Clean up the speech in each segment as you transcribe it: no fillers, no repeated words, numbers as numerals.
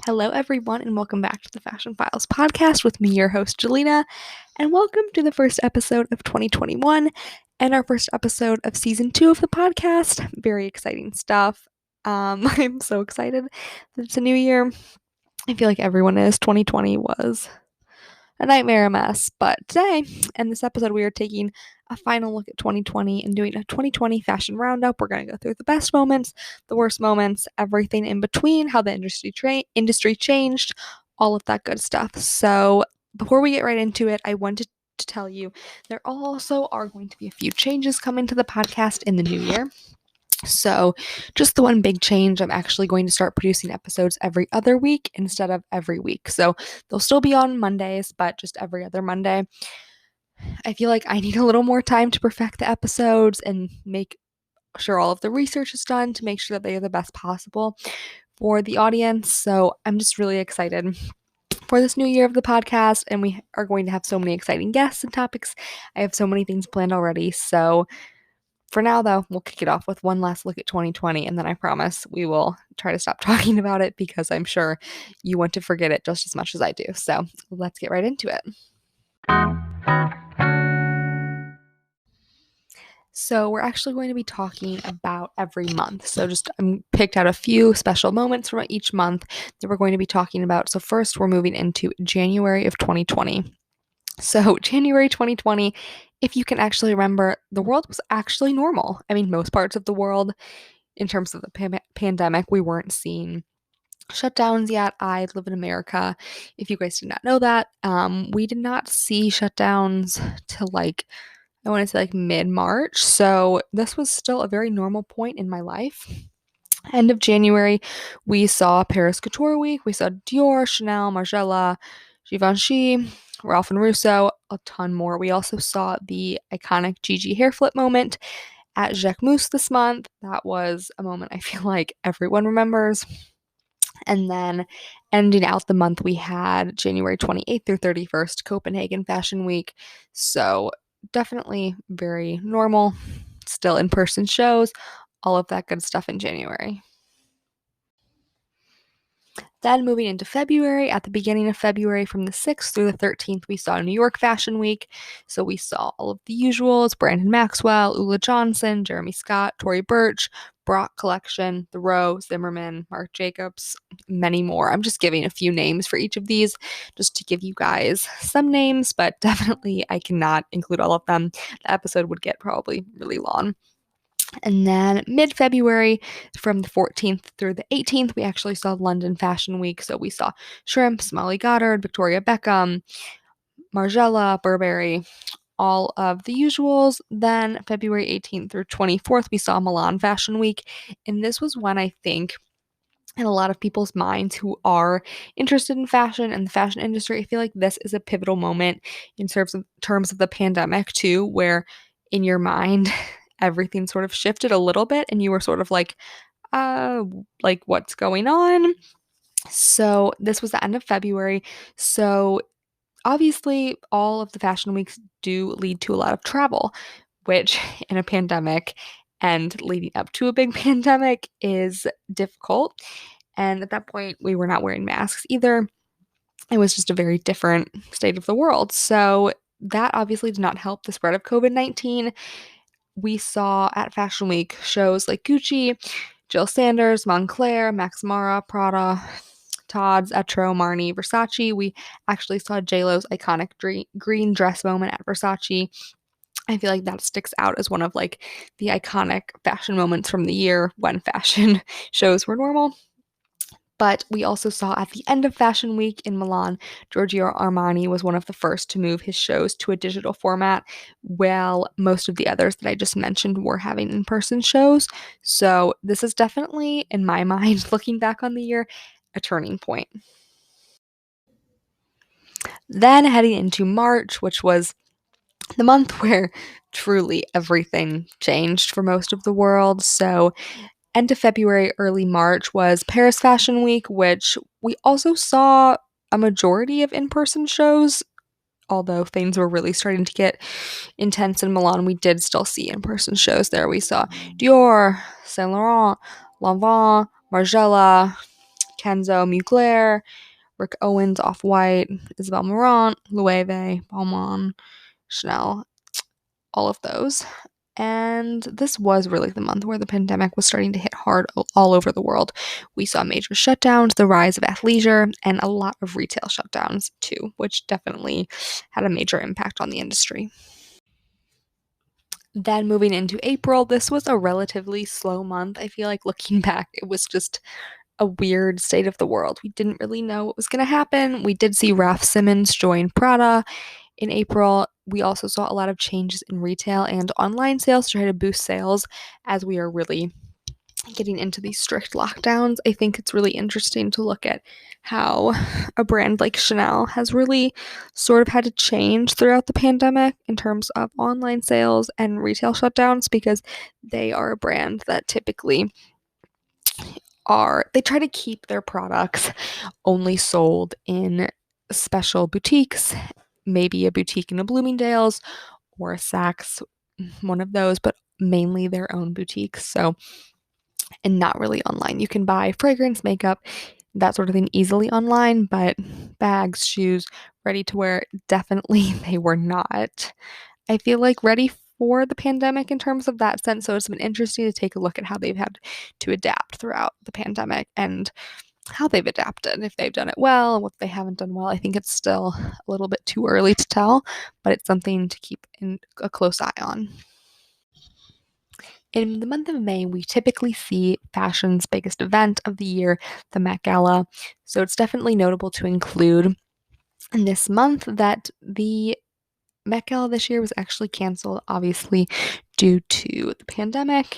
Hello, everyone, and welcome back to the Fashion Files podcast with me, your host, Jelena, and welcome to the first episode of 2021 and our first episode of season 2 of the podcast. Very exciting stuff. I'm so excited that it's a new year. I feel like everyone is. 2020 was a nightmare, a mess, but today, in this episode, we are taking a final look at 2020 and doing a 2020 fashion roundup. We're going to go through the best moments, the worst moments, everything in between, how the industry changed, all of that good stuff. So before we get right into it, I wanted to tell you there also are going to be a few changes coming to the podcast in the new year. So, just the one big change, I'm actually going to start producing episodes every other week instead of every week. So, they'll still be on Mondays, but just every other Monday. I feel like I need a little more time to perfect the episodes and make sure all of the research is done to make sure that they are the best possible for the audience. So, I'm just really excited for this new year of the podcast, and we are going to have so many exciting guests and topics. I have so many things planned already. So, for now, though, we'll kick it off with one last look at 2020, and then I promise we will try to stop talking about it because I'm sure you want to forget it just as much as I do. So let's get right into it. So we're actually going to be talking about every month. So just picked out a few special moments from each month that we're going to be talking about. So first, we're moving into January of 2020. So, January 2020, if you can actually remember, the world was actually normal. I mean, most parts of the world, in terms of the pandemic, we weren't seeing shutdowns yet. I live in America. If you guys did not know that, we did not see shutdowns till I want to say mid-March. So, this was still a very normal point in my life. End of January, we saw Paris Couture Week. We saw Dior, Chanel, Margiela, Givenchy, Ralph and Russo, a ton more. We also saw the iconic Gigi hair flip moment at Jacquemus this month. That was a moment I feel like everyone remembers. And then ending out the month, we had January 28th through 31st, Copenhagen Fashion Week. So definitely very normal, still in-person shows, all of that good stuff in January. Then moving into February, at the beginning of February from the 6th through the 13th, we saw New York Fashion Week. So we saw all of the usuals, Brandon Maxwell, Ula Johnson, Jeremy Scott, Tory Burch, Brock Collection, The Row, Zimmerman, Marc Jacobs, many more. I'm just giving a few names for each of these just to give you guys some names, but definitely I cannot include all of them. The episode would get probably really long. And then mid-February, from the 14th through the 18th, we actually saw London Fashion Week. So we saw Shrimps, Molly Goddard, Victoria Beckham, Margiela, Burberry, all of the usuals. Then February 18th through 24th, we saw Milan Fashion Week. And this was when I think in a lot of people's minds who are interested in fashion and the fashion industry, I feel like this is a pivotal moment in terms of the pandemic too, where in your mind everything sort of shifted a little bit and you were sort of like what's going on? So this was the end of February. So obviously all of the fashion weeks do lead to a lot of travel, which in a pandemic and leading up to a big pandemic is difficult. And at that point, we were not wearing masks either. It was just a very different state of the world. So that obviously did not help the spread of COVID-19. We saw at Fashion Week shows like Gucci, Jill Sanders, Moncler, Max Mara, Prada, Tod's, Etro, Marni, Versace. We actually saw JLo's iconic green dress moment at Versace. I feel like that sticks out as one of the iconic fashion moments from the year when fashion shows were normal. But we also saw at the end of Fashion Week in Milan, Giorgio Armani was one of the first to move his shows to a digital format, while most of the others that I just mentioned were having in-person shows. So this is definitely, in my mind, looking back on the year, a turning point. Then heading into March, which was the month where truly everything changed for most of the world. So end of February, early March was Paris Fashion Week, which we also saw a majority of in-person shows. Although things were really starting to get intense in Milan, we did still see in-person shows there. We saw Dior, Saint Laurent, Lanvin, Margiela, Kenzo, Mugler, Rick Owens, Off-White, Isabel Marant, Loewe, Balmain, Chanel, all of those. And this was really the month where the pandemic was starting to hit hard all over the world. We saw major shutdowns, the rise of athleisure, and a lot of retail shutdowns too, which definitely had a major impact on the industry. Then moving into April, this was a relatively slow month. I feel like looking back, it was just a weird state of the world. We didn't really know what was going to happen. We did see Raf Simons join Prada in April. We also saw a lot of changes in retail and online sales to try to boost sales as we are really getting into these strict lockdowns. I think it's really interesting to look at how a brand like Chanel has really sort of had to change throughout the pandemic in terms of online sales and retail shutdowns, because they are a brand that typically they try to keep their products only sold in special boutiques, maybe a boutique in a Bloomingdale's or a Saks, one of those, but mainly their own boutiques. So, and not really online. You can buy fragrance, makeup, that sort of thing easily online, but bags, shoes, ready to wear, definitely they were not, I feel like, ready for the pandemic in terms of that sense. So it's been interesting to take a look at how they've had to adapt throughout the pandemic and how they've adapted, if they've done it well, what they haven't done well. I think it's still a little bit too early to tell, but it's something to keep a close eye on. In the month of May, we typically see fashion's biggest event of the year, the Met Gala. So it's definitely notable to include in this month that the Met Gala this year was actually canceled, obviously, due to the pandemic.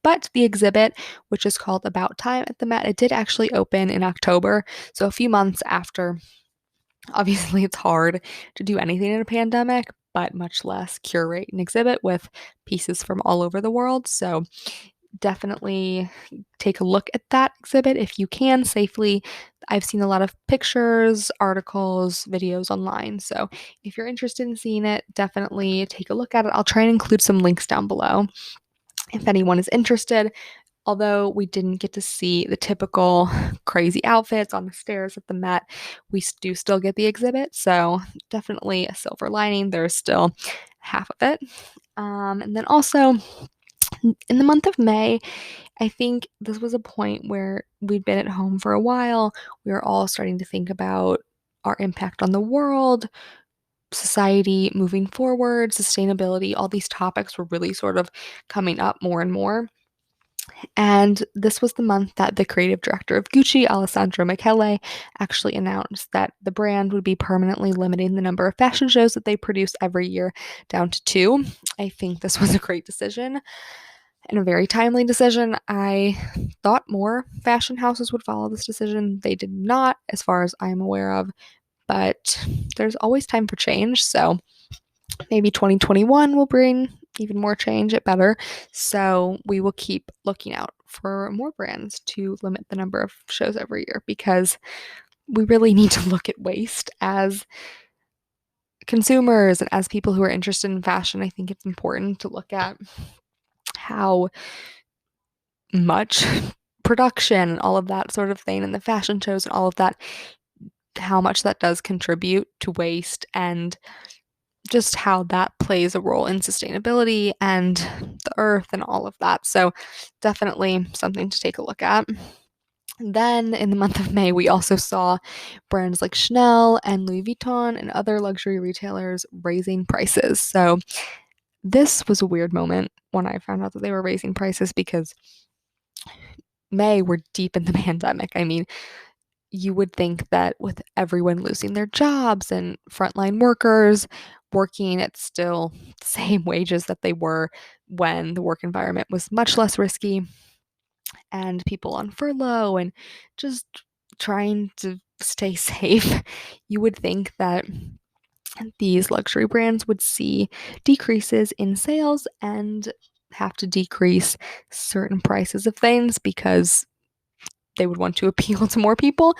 But the exhibit, which is called About Time at the Met, it did actually open in October. So a few months after. Obviously, it's hard to do anything in a pandemic, but much less curate an exhibit with pieces from all over the world. So definitely take a look at that exhibit if you can safely. I've seen a lot of pictures, articles, videos online. So if you're interested in seeing it, definitely take a look at it. I'll try and include some links down below if anyone is interested. Although we didn't get to see the typical crazy outfits on the stairs at the Met, we do still get the exhibit. So definitely a silver lining. There's still half of it. And then also in the month of May, I think this was a point where we'd been at home for a while. We were all starting to think about our impact on the world, society moving forward, sustainability. All these topics were really sort of coming up more and more. And this was the month that the creative director of Gucci, Alessandro Michele, actually announced that the brand would be permanently limiting the number of fashion shows that they produce every year down to 2. I think this was a great decision and a very timely decision. I thought more fashion houses would follow this decision. They did not, as far as I'm aware of, but there's always time for change. So maybe 2021 will bring even more change at better. So we will keep looking out for more brands to limit the number of shows every year, because we really need to look at waste as consumers and as people who are interested in fashion. I think it's important to look at how much production and all of that sort of thing and the fashion shows and all of that, how much that does contribute to waste and just how that plays a role in sustainability and the earth and all of that. So definitely something to take a look at. Then in the month of May, we also saw brands like Chanel and Louis Vuitton and other luxury retailers raising prices. So this was a weird moment when I found out that they were raising prices, because May, we're deep in the pandemic. I mean, you would think that with everyone losing their jobs and frontline workers working at still the same wages that they were when the work environment was much less risky, and people on furlough and just trying to stay safe, you would think that these luxury brands would see decreases in sales and have to decrease certain prices of things because they would want to appeal to more people,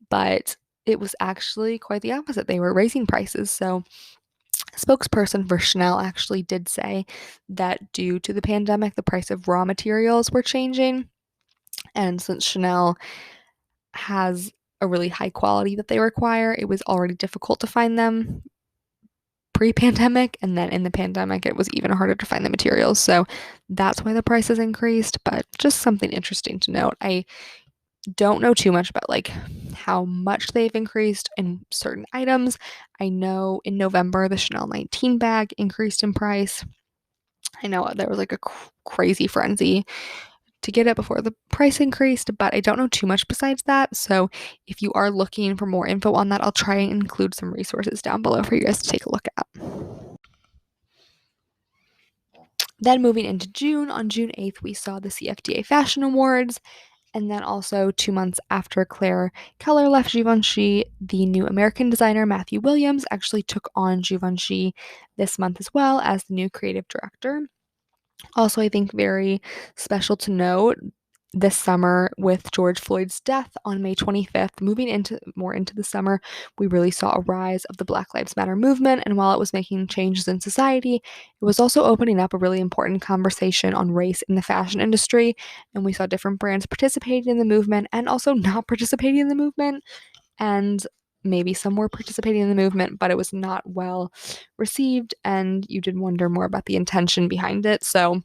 but it was actually quite the opposite. They were raising prices. So a spokesperson for Chanel actually did say that due to the pandemic, the price of raw materials were changing. And since Chanel has a really high quality that they require. It was already difficult to find them pre-pandemic, and then in the pandemic it was even harder to find the materials, so that's why the price has increased. But just something interesting to note. I don't know too much about like how much they've increased in certain items. I know in November the Chanel 19 bag increased in price. I know there was like a crazy frenzy to get it before the price increased, but I don't know too much besides that. So if you are looking for more info on that, I'll try and include some resources down below for you guys to take a look at. Then moving into June, on June 8th, we saw the CFDA Fashion Awards. And then also 2 months after Claire Keller left Givenchy, the new American designer Matthew Williams actually took on Givenchy this month as well as the new creative director. Also, I think very special to note, this summer with George Floyd's death on May 25th, moving into the summer, we really saw a rise of the Black Lives Matter movement. And while it was making changes in society, it was also opening up a really important conversation on race in the fashion industry. And we saw different brands participating in the movement and also not participating in the movement. And maybe some were participating in the movement, but it was not well received. And you did wonder more about the intention behind it. So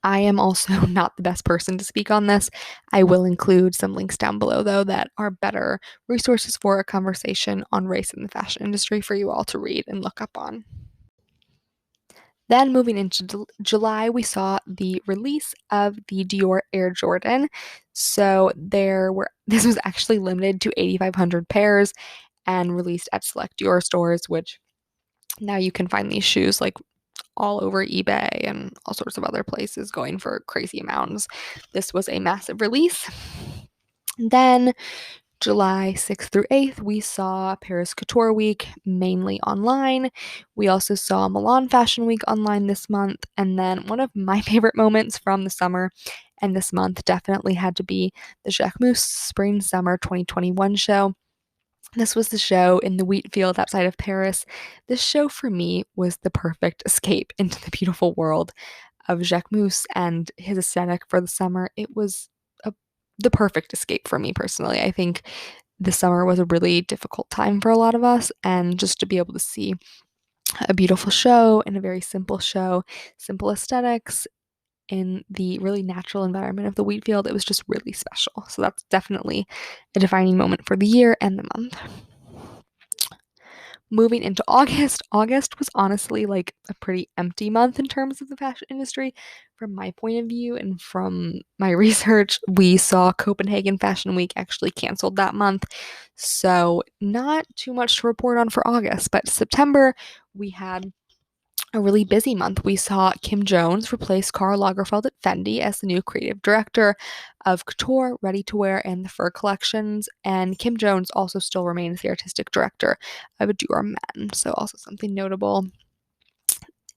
I am also not the best person to speak on this. I will include some links down below, though, that are better resources for a conversation on race in the fashion industry for you all to read and look up on. Then moving into July, we saw the release of the Dior Air Jordan. So this was actually limited to 8,500 pairs and released at select Dior stores, which now you can find these shoes like all over eBay and all sorts of other places going for crazy amounts. This was a massive release. Then July 6th through 8th, we saw Paris Couture Week mainly online. We also saw Milan Fashion Week online this month. And then one of my favorite moments from the summer and this month definitely had to be the Jacquemus Spring Summer 2021 show. This was the show in the wheat field outside of Paris. This show for me was the perfect escape into the beautiful world of Jacquemus and his aesthetic for the summer. It was the perfect escape for me personally. I think the summer was a really difficult time for a lot of us, and just to be able to see a beautiful show and a very simple show, simple aesthetics in the really natural environment of the wheat field, it was just really special. So that's definitely a defining moment for the year and the month. Moving into August, August was honestly like a pretty empty month in terms of the fashion industry. From my point of view and from my research, we saw Copenhagen Fashion Week actually canceled that month. So not too much to report on for August, but September, we had a really busy month. We saw Kim Jones replace Karl Lagerfeld at Fendi as the new creative director of couture, ready-to-wear, and the fur collections. And Kim Jones also still remains the artistic director of Dior Men, so also something notable.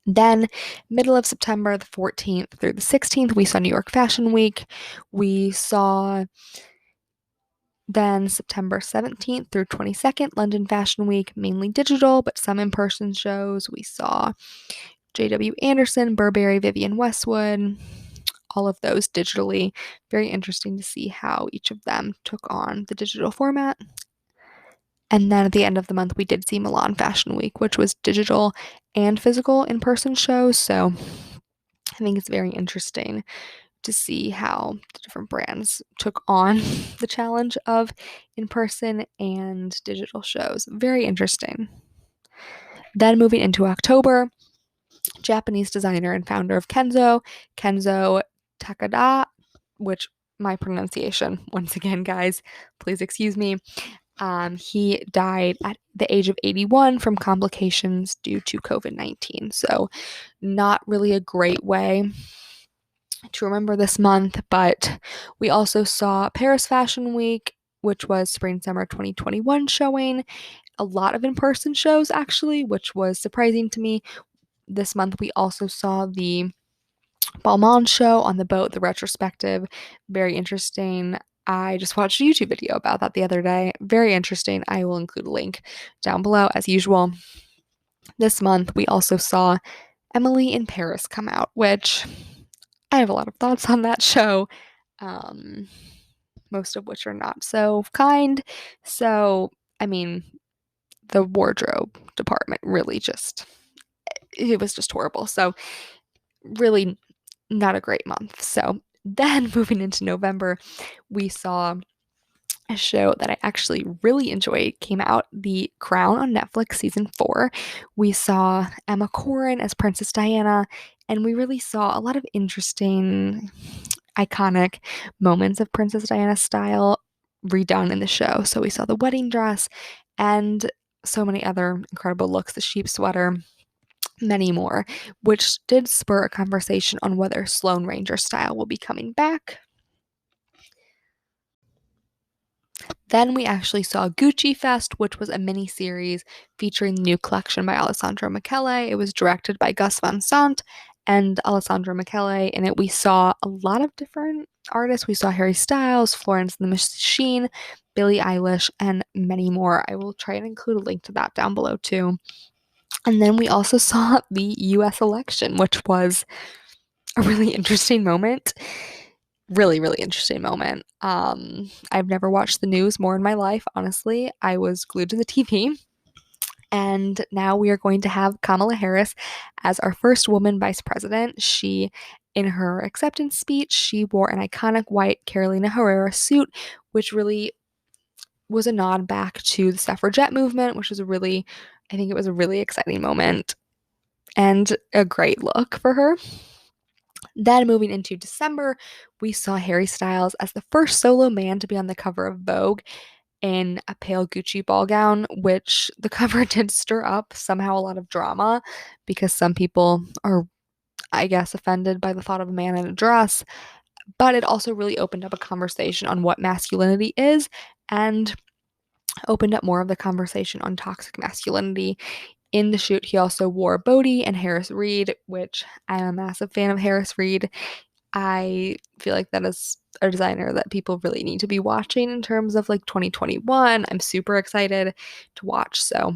Then, middle of September, the 14th through the 16th, we saw New York Fashion Week. We saw then September 17th through 22nd, London Fashion Week, mainly digital, but some in-person shows. We saw J.W. Anderson, Burberry, Vivienne Westwood, all of those digitally. Very interesting to see how each of them took on the digital format. And then at the end of the month, we did see Milan Fashion Week, which was digital and physical in-person shows. So I think it's very interesting to see how the different brands took on the challenge of in-person and digital shows. Very interesting. Then moving into October, Japanese designer and founder of Kenzo Takada, which my pronunciation, once again, guys, please excuse me. He died at the age of 81 from complications due to COVID-19. So not really a great way to remember this month, but we also saw Paris Fashion Week, which was Spring Summer 2021 showing. A lot of in-person shows actually, which was surprising to me. This month we also saw the BALMAIN show on the boat, the retrospective. Very interesting. I just watched a YouTube video about that the other day. Very interesting. I will include a link down below as usual. This month we also saw Emily in Paris come out, which I have a lot of thoughts on that show. most of which are not so kind. So, I mean, the wardrobe department really just, it was just horrible. So, really not a great month. So, then moving into November, we saw a show that I actually really enjoyed came out, The Crown on Netflix season 4. We saw Emma Corrin as Princess Diana, and we really saw a lot of interesting, iconic moments of Princess Diana's style redone in the show. So we saw the wedding dress and so many other incredible looks, the sheep sweater, many more, which did spur a conversation on whether Sloane Ranger style will be coming back. Then we actually saw Gucci Fest, which was a mini series featuring the new collection by Alessandro Michele. It was directed by Gus Van Sant and Alessandro Michele. In it, we saw a lot of different artists. We saw Harry Styles, Florence and the Machine, Billie Eilish, and many more. I will try and include a link to that down below too. And then we also saw the US election, which was a really interesting moment. Really, really interesting moment. I've never watched the news more in my life, honestly. I was glued to the TV. And now we are going to have Kamala Harris as our first woman vice president. She, in her acceptance speech, she wore an iconic white Carolina Herrera suit, which really was a nod back to the suffragette movement, which was I think it was a really exciting moment and a great look for her. Then moving into December, we saw Harry Styles as the first solo man to be on the cover of Vogue in a pale Gucci ball gown, which the cover did stir up somehow a lot of drama because some people are, I guess, offended by the thought of a man in a dress. But it also really opened up a conversation on what masculinity is and opened up more of the conversation on toxic masculinity. In the shoot, he also wore Bodhi and Harris Reed, which I'm a massive fan of Harris Reed. I feel like that is a designer that people really need to be watching in terms of like 2021. I'm super excited to watch. So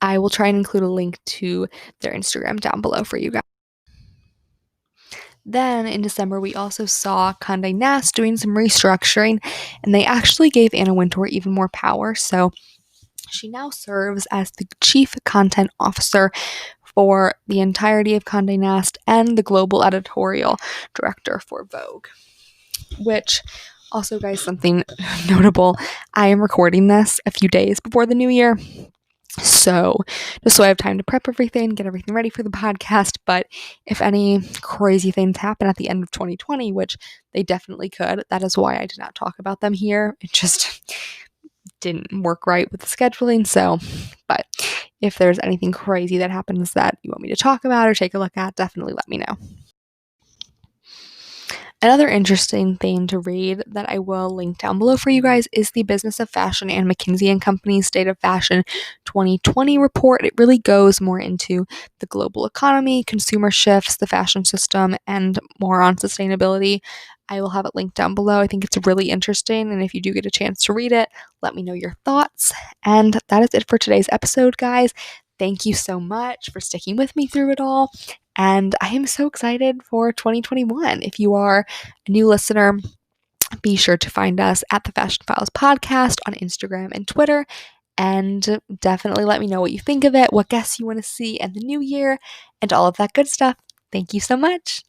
I will try and include a link to their Instagram down below for you guys. Then in December, we also saw Condé Nast doing some restructuring, and they actually gave Anna Wintour even more power. So she now serves as the chief content officer for the entirety of Condé Nast and the global editorial director for Vogue. Which also, guys, something notable, I am recording this a few days before the new year. So, just so I have time to prep everything, get everything ready for the podcast. But if any crazy things happen at the end of 2020, which they definitely could, that is why I did not talk about them here. It just didn't work right with the scheduling. So, but if there's anything crazy that happens that you want me to talk about or take a look at, definitely let me know. Another interesting thing to read that I will link down below for you guys is the Business of Fashion and McKinsey & Company's State of Fashion 2020 report. It really goes more into the global economy, consumer shifts, the fashion system, and more on sustainability. I will have it linked down below. I think it's really interesting, and if you do get a chance to read it, let me know your thoughts. And that is it for today's episode, guys. Thank you so much for sticking with me through it all. And I am so excited for 2021. If you are a new listener, be sure to find us at the Fashion Files Podcast on Instagram and Twitter. And definitely let me know what you think of it, what guests you want to see in the new year, and all of that good stuff. Thank you so much.